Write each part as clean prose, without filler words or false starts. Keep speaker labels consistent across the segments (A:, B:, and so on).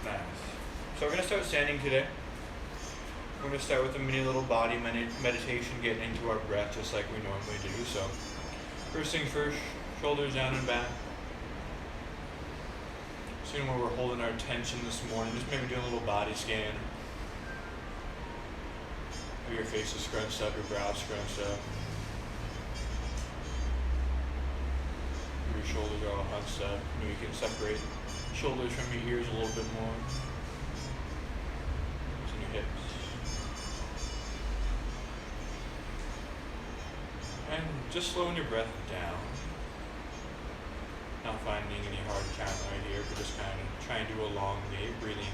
A: Nice. So we're going to start standing today. We're going to start with a mini little body meditation, getting into our breath just like we normally do. So first things first, shoulders down and back. Seeing where we're holding our tension this morning, just maybe doing a little body scan. Maybe your face is scrunched up, your brow scrunched up. Maybe your shoulders are all hunched up. Maybe you can separate shoulders from your ears a little bit more. And your hips. And just slowing your breath down. Not finding any hard count right here, but just kind of trying to elongate, breathing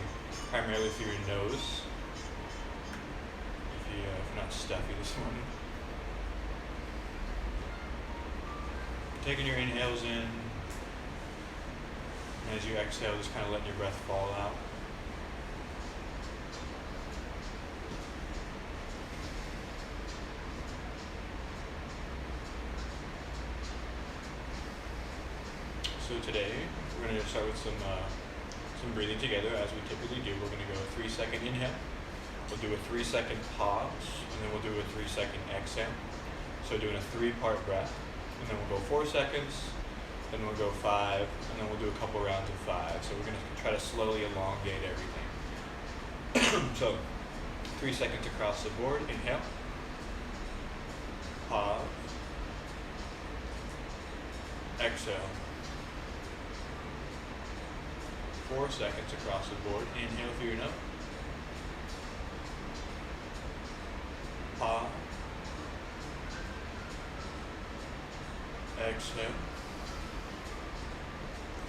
A: primarily through your nose. If you're not stuffy this morning. Taking your inhales in. And as you exhale, just kind of letting your breath fall out. So today, we're going to start with some breathing together as we typically do. We're going to go a 3-second inhale. We'll do a 3-second pause, and then we'll do a 3-second exhale. So doing a 3-part breath, and then we'll go 4 seconds, then we'll go 5, and then we'll do a couple rounds of 5. So we're going to try to slowly elongate everything. So 3 seconds across the board. Inhale. Pause. Exhale. 4 seconds across the board. Inhale through your nose. Pause. Exhale.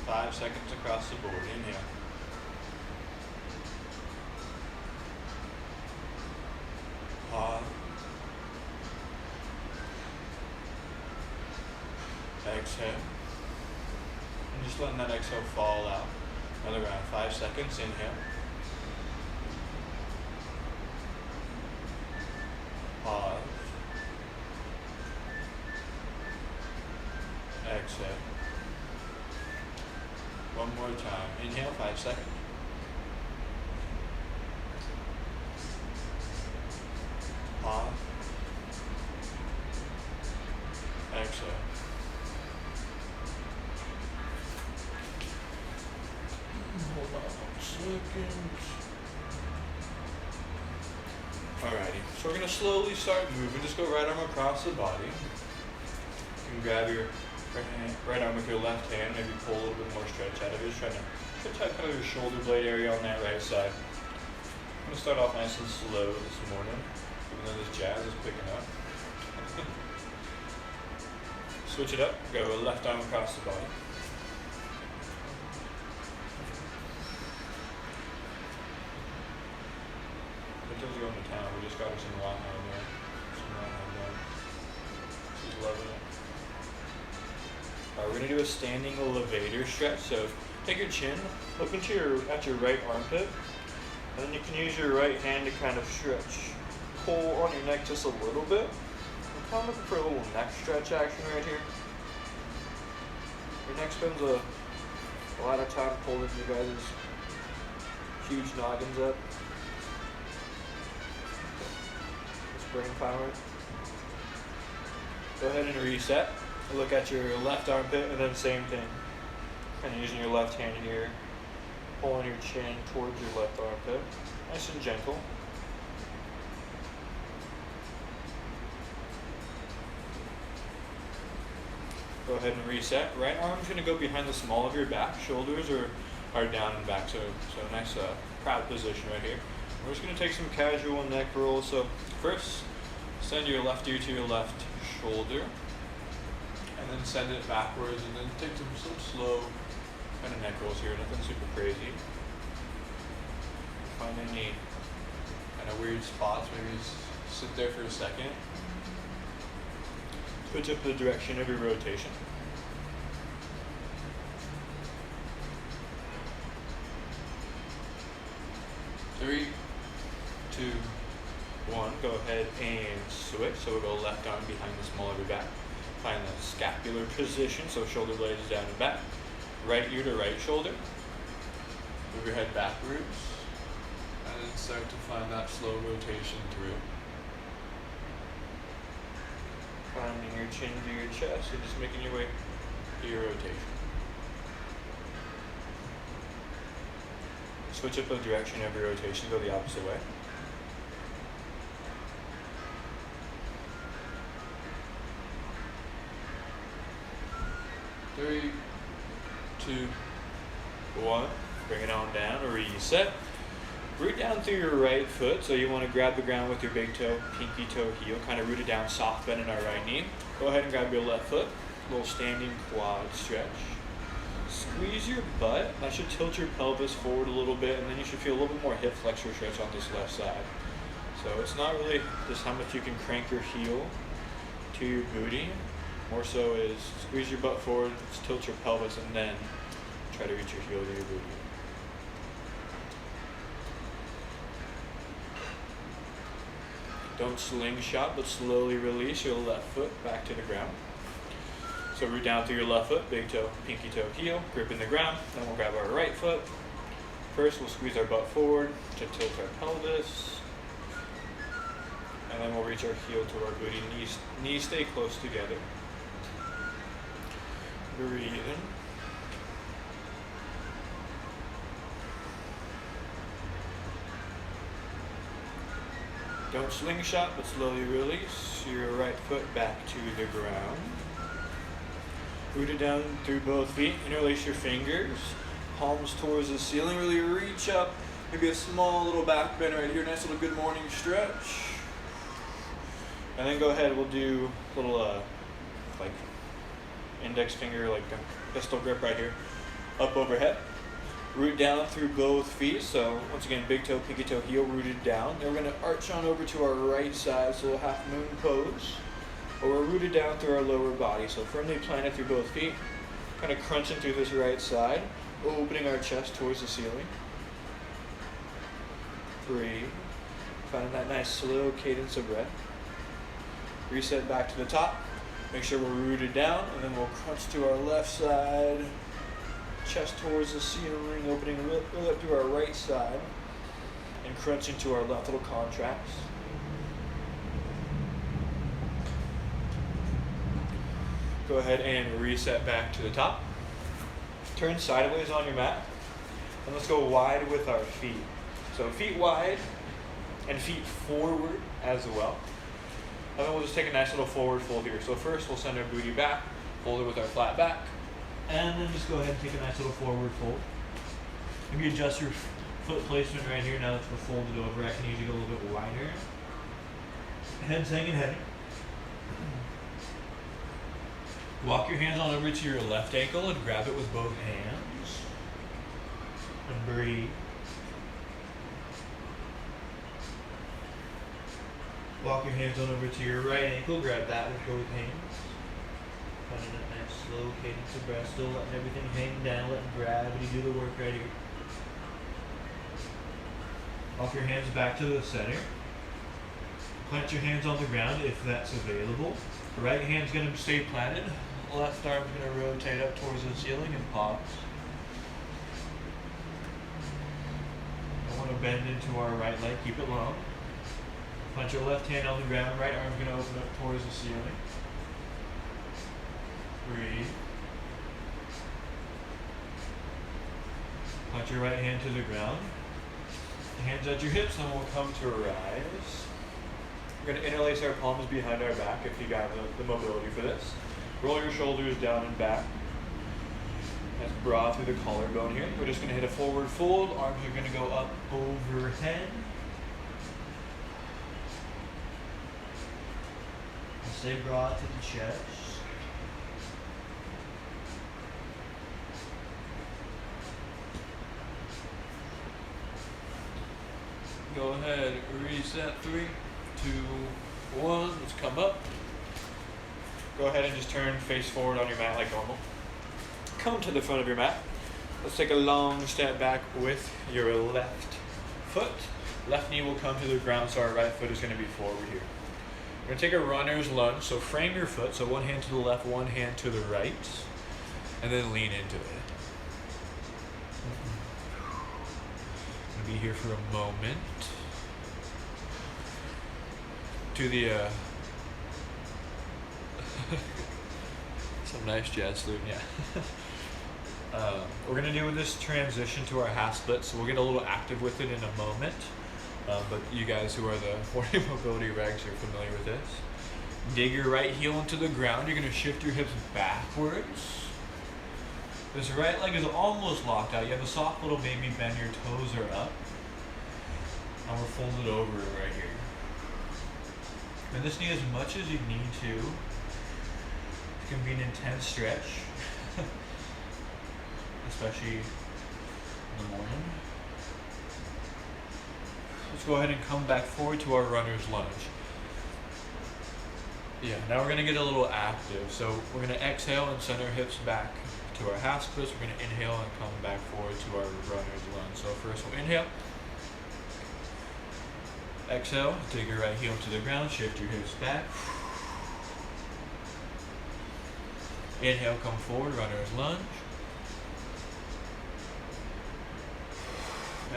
A: 5 seconds across the board. Inhale. Pause. Exhale. And just letting that exhale fall out. Another round, 5 seconds. Inhale. Pause. Exhale. One more time. Inhale, 5 seconds. Pause. Exhale. Hold on 1 second. Alrighty, so we're going to slowly start moving. Just go right arm across the body. You can grab your right arm with your left hand, maybe pull a little bit more stretch out of it. Just trying to stretch out kind of your shoulder blade area on that right side. I'm going to start off nice and slow this morning, even though this jazz is picking up. Switch it up, go left arm across the body. Until going to town, we just got her some raw ham there. Some raw ham there. She's loving it. Alright, we're going to do a standing elevator stretch. So take your chin, look at your right armpit, and then you can use your right hand to kind of stretch. Pull on your neck just a little bit. I'm kind of looking for a little neck stretch action right here. Your neck spends a lot of time pulling you guys' huge noggins up. Brain power. Go ahead and reset. Look at your left armpit and then same thing. Kind of using your left hand here, pulling your chin towards your left armpit. Nice and gentle. Go ahead and reset. Right arm's going to go behind the small of your back. Shoulders are down and back. So nice proud position right here. We're just going to take some casual neck rolls. So first, send your left ear to your left shoulder, and then send it backwards, and then take some slow kind of neck rolls here, nothing super crazy. Find any kind of weird spots, maybe sit there for a second. Switch up the direction of your rotation. 3, 2, 1. Go ahead and switch. So we'll go left arm behind the small of your back. Find that scapular position, so shoulder blades down and back. Right ear to right shoulder. Move your head backwards, and then start to find that slow rotation through. Finding your chin to your chest, and just making your way to your rotation. Switch up the direction of your rotation, go the opposite way. 3, 2, 1. Bring it on down, reset. Root down through your right foot, so you want to grab the ground with your big toe, pinky toe, heel, kind of root it down, soft bend in our right knee. Go ahead and grab your left foot, little standing quad stretch. Squeeze your butt, that should tilt your pelvis forward a little bit, and then you should feel a little bit more hip flexor stretch on this left side. So it's not really just how much you can crank your heel to your booty, more so is squeeze your butt forward, tilt your pelvis, and then try to reach your heel to your booty. Don't slingshot, but slowly release your left foot back to the ground. So root down through your left foot, big toe, pinky toe, heel, grip in the ground. Then we'll grab our right foot. First, we'll squeeze our butt forward to tilt our pelvis. And then we'll reach our heel to our booty. Knees stay close together. Breathe in. Don't slingshot, but slowly release your right foot back to the ground. Root it down through both feet. Interlace your fingers. Palms towards the ceiling. Really reach up. Maybe a small little back bend right here. Nice little good morning stretch. And then go ahead. We'll do a little like index finger, like a pistol grip right here. Up overhead. Root down through both feet. So once again, big toe, pinky toe, heel rooted down. Then we're going to arch on over to our right side, so a half moon pose. Or we're rooted down through our lower body. So firmly planted through both feet. Kind of crunching through this right side. Opening our chest towards the ceiling. Breathe. Finding that nice slow cadence of breath. Reset back to the top. Make sure we're rooted down, and then we'll crunch to our left side. Chest towards the ceiling, opening really up through our right side, and crunching to our left, little contracts. Go ahead and reset back to the top. Turn sideways on your mat, and let's go wide with our feet. So feet wide, and feet forward as well. And then we'll just take a nice little forward fold here. So first we'll send our booty back, hold it with our flat back. And then just go ahead and take a nice little forward fold. Maybe adjust your foot placement right here now that we're folded over. I can usually go a little bit wider. Head's hanging heavy. Walk your hands on over to your left ankle and grab it with both hands. And breathe. Walk your hands on over to your right ankle, grab that with both hands. Finding that nice slow cadence of breath, still letting everything hang down, letting gravity do the work right here. Walk your hands back to the center. Plant your hands on the ground if that's available. The right hand's going to stay planted. Left arm's going to rotate up towards the ceiling and pause. I want to bend into our right leg, keep it long. Plant your left hand on the ground, right arm's going to open up towards the ceiling. Breathe. Plant your right hand to the ground. Hands at your hips, and we'll come to a rise. We're going to interlace our palms behind our back if you got the mobility for this. Roll your shoulders down and back. Nice broad through the collarbone here. We're just going to hit a forward fold. Arms are going to go up overhead. Stay broad to the chest. Go ahead, reset. 3, 2, 1. Let's come up. Go ahead and just turn face forward on your mat like normal. Come to the front of your mat. Let's take a long step back with your left foot. Left knee will come to the ground, so our right foot is going to be forward here. We're going to take a runner's lunge, so frame your foot, so one hand to the left, one hand to the right, and then lean into it. gonna be here for a moment. To the some nice jazz flute, yeah. We're gonna do this transition to our half split, so we'll get a little active with it in a moment. But you guys who are the 40 mobility regs are familiar with this. Dig your right heel into the ground. You're gonna shift your hips backwards. This right leg is almost locked out. You have a soft little baby bend. Your toes are up, and we're folded over right here. And this knee as much as you need to. It can be an intense stretch, especially in the morning. Let's go ahead and come back forward to our runner's lunge. Yeah, now we're gonna get a little active. So we're gonna exhale and send our hips back to our half splits. We're gonna inhale and come back forward to our runner's lunge. So first we'll inhale. Exhale, dig your right heel to the ground, shift your hips back. Inhale, come forward, runner's lunge.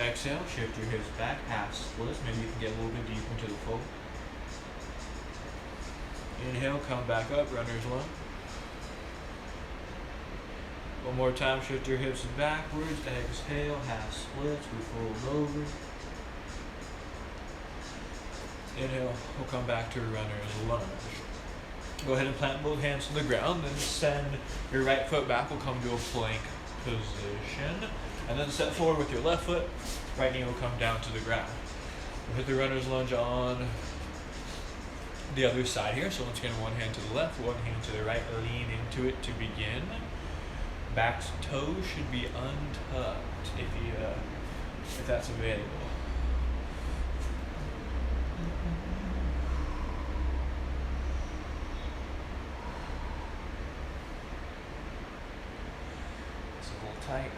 A: Exhale, shift your hips back, half splits. Maybe you can get a little bit deeper into the fold. Inhale, come back up, runner's lunge. One more time, shift your hips backwards. Exhale, half splits, we fold over. Inhale, we'll come back to runner's lunge. Go ahead and plant both hands on the ground, then send your right foot back. We'll come to a plank position. And then step forward with your left foot. Right knee will come down to the ground. We'll hit the runner's lunge on the other side here. So once again, one hand to the left, one hand to the right. Lean into it to begin. Back toes should be untucked if that's available. It's a little tight.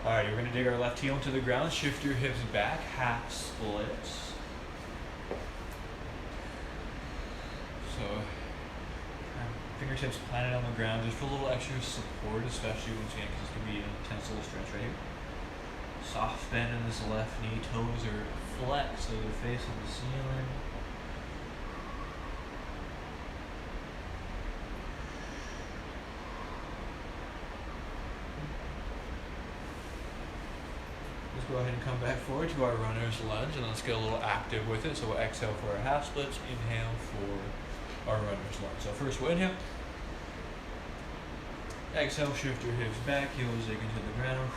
A: Alright, we're going to dig our left heel into the ground, shift your hips back, half splits. So, fingertips planted on the ground just for a little extra support, especially once again, because it's going to be an intense little stretch right here. Soft bend in this left knee, toes are flexed, so they're facing the ceiling. Let's go ahead and come back forward to our runner's lunge, and let's get a little active with it. So we'll exhale for our half splits, inhale for our runner's lunge. So first we'll inhale. Exhale, shift your hips back, heels dig into the ground.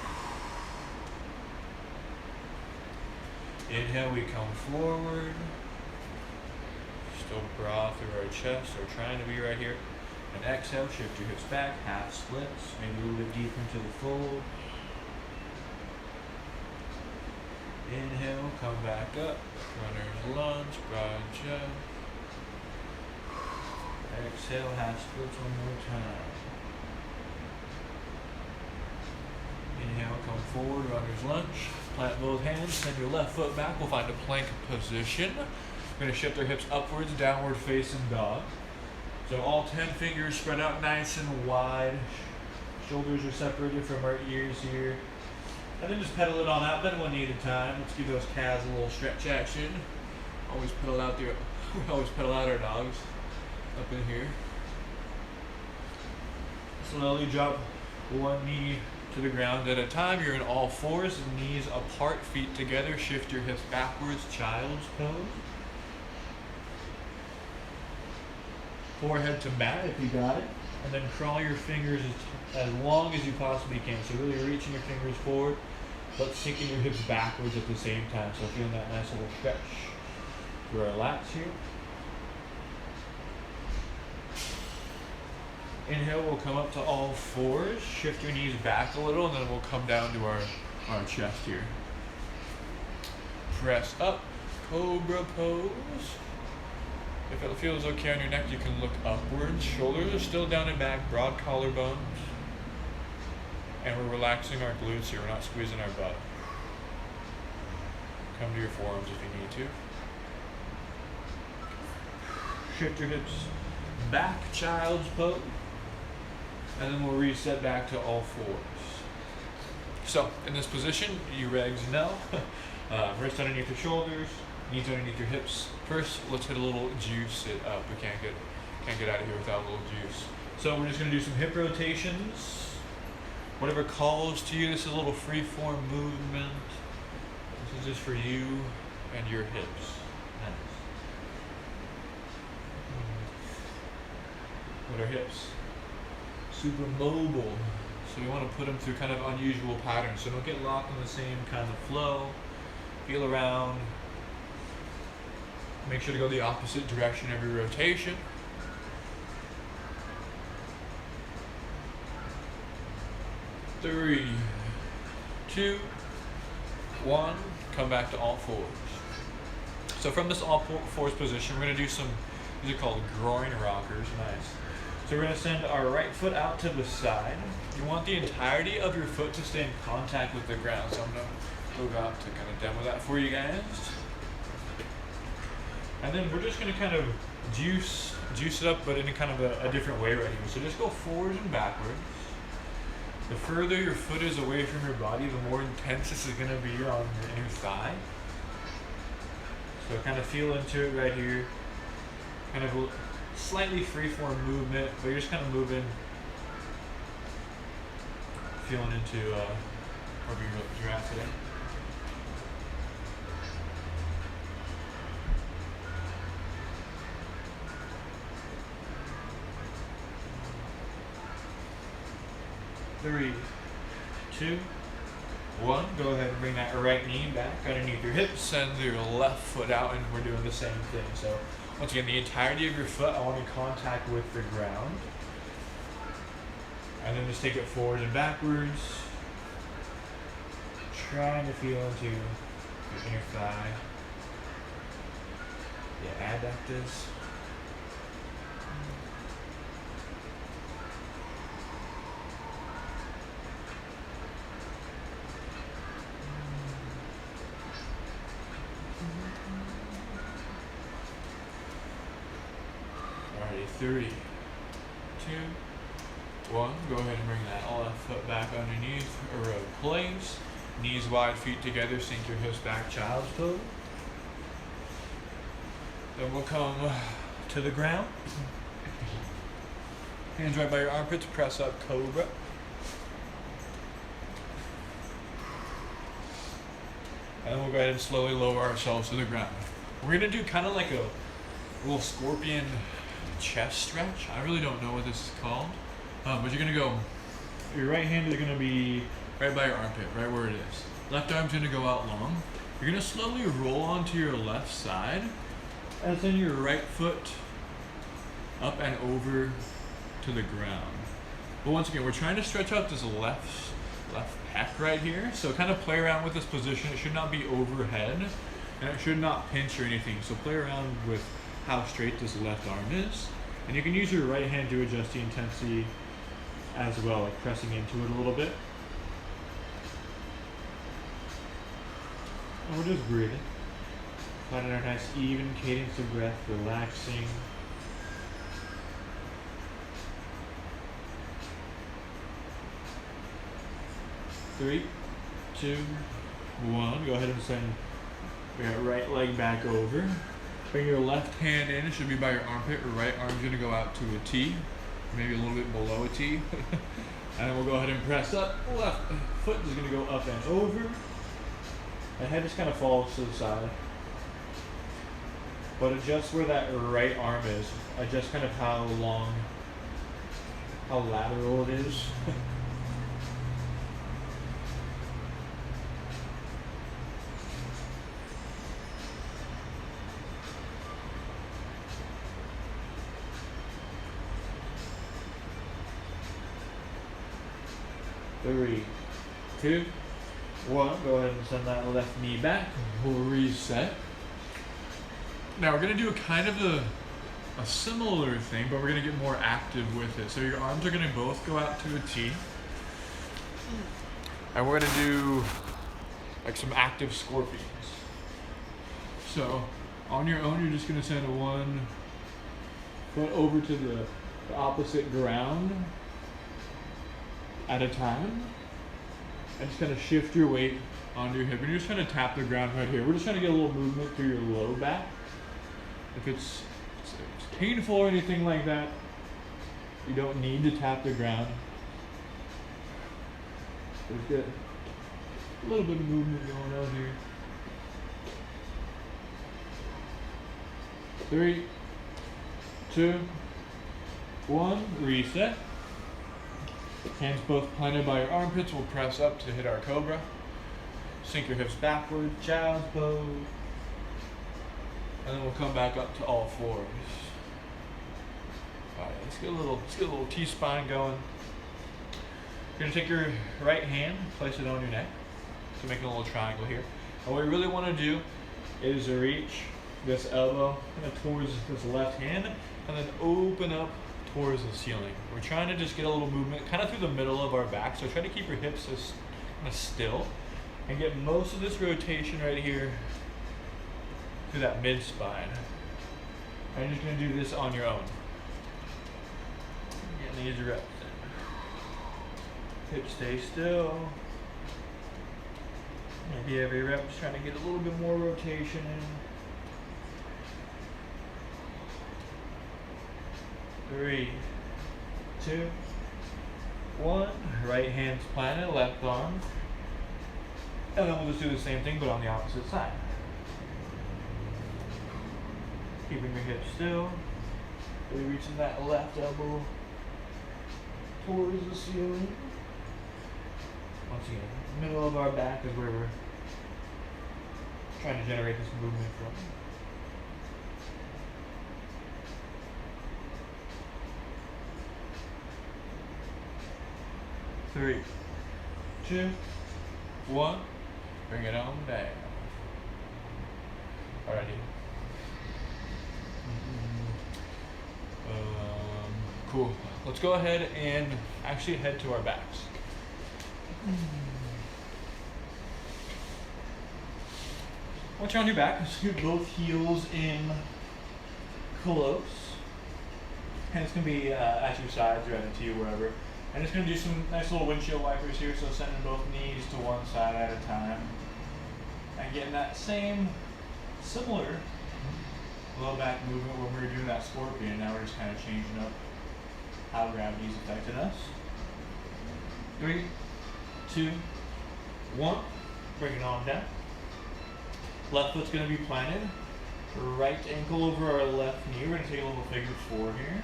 A: Inhale, we come forward. Still broad through our chest, or trying to be right here. And exhale, shift your hips back, half splits, maybe a little bit deeper into the fold. Inhale, come back up, runner's lunge, broad chest. Exhale, half splits one more time. Inhale, come forward, runner's lunge. Plant both hands, send your left foot back. We'll find a plank position. We're going to shift our hips upwards, downward facing dog. So all 10 fingers spread out nice and wide. Shoulders are separated from our ears here. And then just pedal it on out, bend one knee at a time. Let's give those calves a little stretch action. Always pedal out there. We always pedal out our dogs up in here. Slowly drop one knee to the ground at a time. You're in all fours, knees apart, feet together. Shift your hips backwards, child's pose. Forehead to mat if you got it. And then crawl your fingers as long as you possibly can. So really reaching your fingers forward, but sinking your hips backwards at the same time. So feeling that nice little stretch through our lats here. Inhale, we'll come up to all fours. Shift your knees back a little, and then we'll come down to our chest here. Press up, cobra pose. If it feels okay on your neck, you can look upwards. Shoulders are still down and back, broad collarbones. And we're relaxing our glutes here, we're not squeezing our butt. Come to your forearms if you need to. Shift your hips back, child's pose. And then we'll reset back to all fours. So in this position, you regs know, wrist underneath your shoulders, knees underneath your hips. First, let's hit a little juice it up. We can't get out of here without a little juice. So we're just gonna do some hip rotations. Whatever calls to you. This is a little free form movement. This is just for you and your hips. Nice. With our hips. Super mobile. So we want to put them through kind of unusual patterns. So don't get locked in the same kind of flow. Feel around. Make sure to go the opposite direction every rotation. Three, two, one. Come back to all fours. So from this all fours position, we're going to do some, these are called groin rockers. Nice. So we're going to send our right foot out to the side. You want the entirety of your foot to stay in contact with the ground. So I'm going to move out to kind of demo that for you guys. And then we're just going to kind of juice it up, but in a kind of a different way right here. So just go forwards and backwards. The further your foot is away from your body, the more intense this is going to be on your inner thigh. So kind of feel into it right here. Kind of a slightly free-form movement, but you're just kind of moving, feeling into wherever you're at today. Three, two, one. Go ahead and bring that right knee back underneath your hips. Send your left foot out, and we're doing the same thing. So once again, the entirety of your foot, I want in contact with the ground. And then just take it forward and backwards. Trying to feel into your inner thigh. The adductors. Alrighty, 3, 2, 1. Go ahead and bring that left foot back underneath, road place. Knees wide, feet together, sink your hips back, child's pose. Then we'll come to the ground. Hands right by your armpits, press up, cobra. And then we'll go ahead and slowly lower ourselves to the ground. We're gonna do kind of like a little scorpion chest stretch. I really don't know what this is called, but you're gonna go, your right hand is gonna be right by your armpit, right where it is. Left arm's gonna go out long. You're gonna slowly roll onto your left side, and send your right foot up and over to the ground. But once again, we're trying to stretch out this left pec right here. So kind of play around with this position. It should not be overhead, and it should not pinch or anything. So play around with how straight this left arm is. And you can use your right hand to adjust the intensity as well, like pressing into it a little bit. And we're just breathing. Finding our nice even cadence of breath, relaxing. Three, two, one. Go ahead and send your right leg back over. Bring your left hand in. It should be by your armpit. Your right arm's going to go out to a T, maybe a little bit below a T. And then we'll go ahead and press up. Left foot is going to go up and over. The head just kind of falls to the side. But adjust where that right arm is. Adjust kind of how long, how lateral it is. Three, two, one. Go ahead and send that left knee back. We'll reset. Now we're going to do a kind of a similar thing, but we're going to get more active with it. So your arms are going to both go out to a T. And we're going to do like some active scorpions. So on your own, you're just going to send one foot over to the opposite ground at a time. And just kind of shift your weight onto your hip. And you're just trying to tap the ground right here. We're just trying to get a little movement through your low back. If it's painful or anything like that, you don't need to tap the ground. Just get a little bit of movement going on here. 3, 2, 1, reset. Hands both planted by your armpits. We'll press up to hit our cobra. Sink your hips backward, child's pose. And then we'll come back up to all fours. Alright, let's get a little T-spine going. You're gonna take your right hand, place it on your neck. So make a little triangle here. And what we really want to do is reach this elbow kind of towards this left hand and then open up towards the ceiling. We're trying to just get a little movement kind of through the middle of our back. So try to keep your hips as kind of still and get most of this rotation right here through that mid spine. And you're just going to do this on your own. Getting these reps in. Hips stay still. Maybe every rep is trying to get a little bit more rotation in. 3, 2, 1. Right hand's planted, left arm. And then we'll just do the same thing but on the opposite side. Keeping your hips still. Really reaching that left elbow towards the ceiling. Once again, middle of our back is where we're trying to generate this movement from. Three, 2, 1. Bring it on down. Alrighty. Cool. Let's go ahead and actually head to our backs. Once you're on your back, scoot both heels in close. And it's going to be at your sides or at you, wherever. And it's going to do some nice little windshield wipers here, so sending both knees to one side at a time. And getting that same, similar low back movement when we were doing that scorpion. Now we're just kind of changing up how gravity's affecting us. 3, 2, 1. Bring it on down. Left foot's going to be planted. Right ankle over our left knee. We're going to take a little figure 4 here.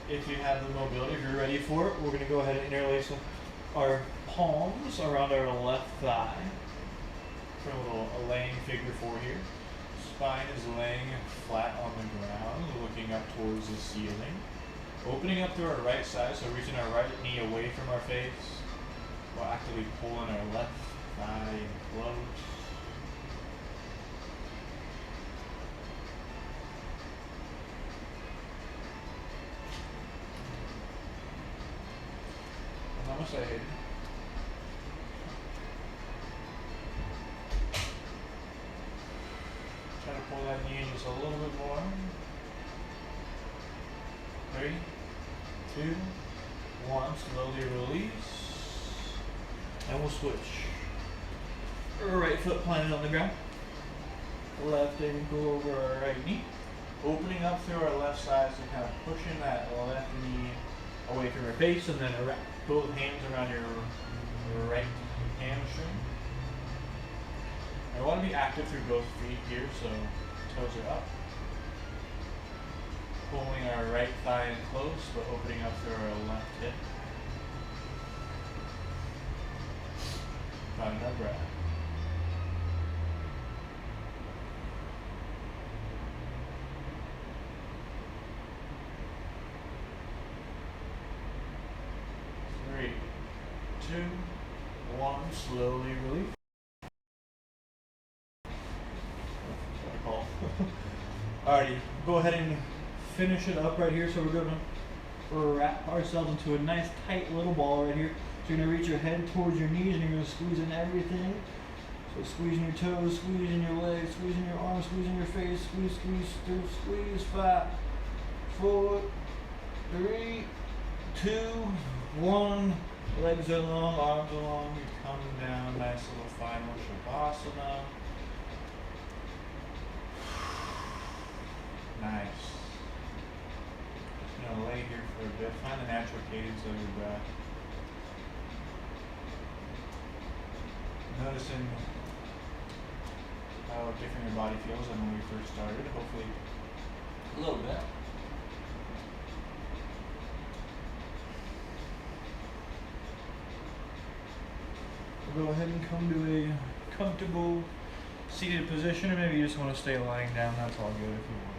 A: If you have the mobility, if you're ready for it, we're going to go ahead and interlace our palms around our left thigh for a laying figure 4 here. Spine is laying flat on the ground, looking up towards the ceiling. Opening up through our right side, so reaching our right knee away from our face while actively pulling our left thigh close. Namaste. Try to pull that knee in just a little bit more. 3, 2, 1. Slowly release. And we'll switch. Right foot planted on the ground. Left ankle over our right knee. Opening up through our left side, so kind of pushing that left knee away from your face, and then both hands around your right hamstring. I want to be active through both feet here, so toes are up. Pulling our right thigh in close, but opening up through our left hip. Find our breath. Three, 2, 1, slowly release. Alrighty, go ahead and finish it up right here. So we're going to wrap ourselves into a nice tight little ball right here. So you're going to reach your head towards your knees and you're going to squeeze in everything. So squeezing your toes, squeezing your legs, squeezing your arms, squeezing your face, squeeze, squeeze, through, squeeze. 5, 4, 3, 2, 1. Legs are long, arms are long. You're coming down, nice little final shavasana. Nice. Just gonna lay here for a bit. Find the natural cadence of your breath. Noticing how different your body feels than when we first started. Hopefully, a little bit. We'll go ahead and come to a comfortable seated position, or maybe you just want to stay lying down. That's all good if you want.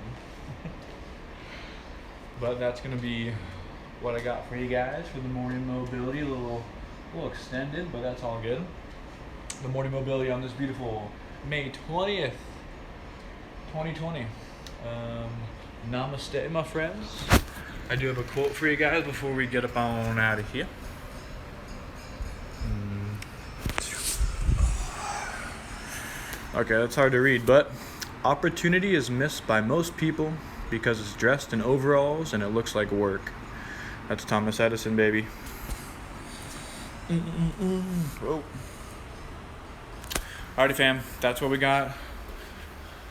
A: But that's gonna be what I got for you guys for the morning mobility. A little extended, but that's all good. The morning mobility on this beautiful May 20th, 2020. Namaste, my friends. I do have a quote for you guys before we get up on out of here. Okay, that's hard to read, but opportunity is missed by most people because it's dressed in overalls and it looks like work. That's Thomas Edison, baby. Whoa. Alrighty, fam. That's what we got.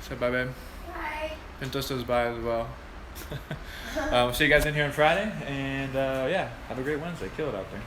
A: Say bye, babe.
B: Bye.
A: Pinto says bye as well. We'll see you guys in here on Friday, and yeah, have a great Wednesday. Kill it out there.